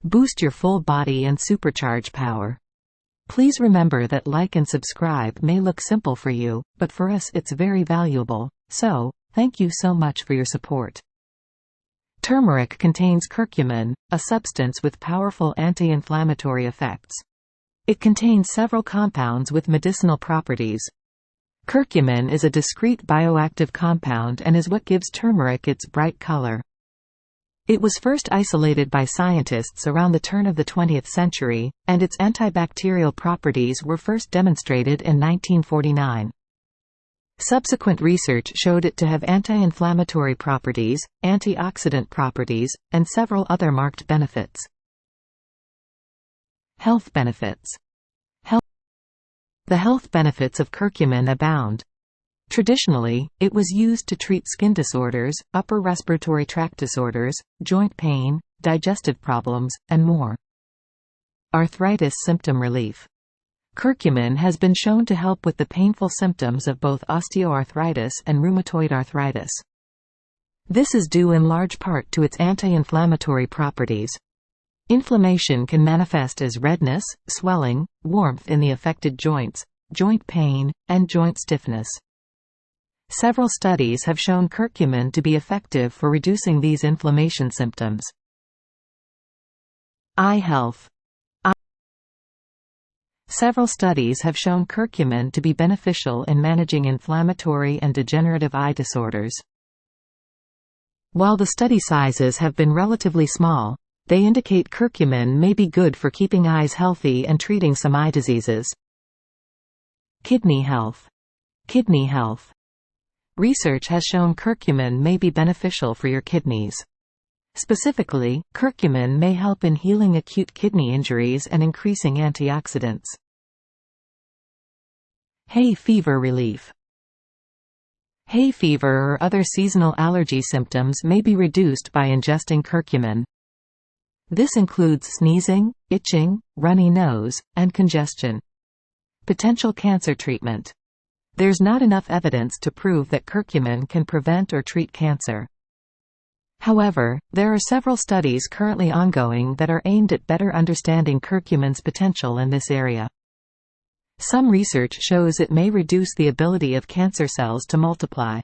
Boost your full body and supercharge power. Please remember that like and subscribe may look simple for you, but for us it's very valuable, so, thank you so much for your support. Turmeric contains curcumin, a substance with powerful anti-inflammatory effects. It contains several compounds with medicinal properties. Curcumin is a discrete bioactive compound and is what gives turmeric its bright color. It was first isolated by scientists around the turn of the 20th century, and its antibacterial properties were first demonstrated in 1949. Subsequent research showed it to have anti-inflammatory properties, antioxidant properties, and several other marked benefits. Health benefits. The health benefits of curcumin abound. Traditionally, it was used to treat skin disorders, upper respiratory tract disorders, joint pain, digestive problems, and more. Arthritis symptom relief. Curcumin has been shown to help with the painful symptoms of both osteoarthritis and rheumatoid arthritis. This is due in large part to its anti-inflammatory properties. Inflammation can manifest as redness, swelling, warmth in the affected joints, joint pain, and joint stiffness. Several studies have shown curcumin to be effective for reducing these inflammation symptoms. Eye health. Several studies have shown curcumin to be beneficial in managing inflammatory and degenerative eye disorders. While the study sizes have been relatively small, they indicate curcumin may be good for keeping eyes healthy and treating some eye diseases. Kidney health. Research has shown curcumin may be beneficial for your kidneys. Specifically, curcumin may help in healing acute kidney injuries and increasing antioxidants. Hay fever relief. Hay fever or other seasonal allergy symptoms may be reduced by ingesting curcumin. This includes sneezing, itching, runny nose, and congestion. Potential cancer treatment. There's not enough evidence to prove that curcumin can prevent or treat cancer. However, there are several studies currently ongoing that are aimed at better understanding curcumin's potential in this area. Some research shows it may reduce the ability of cancer cells to multiply.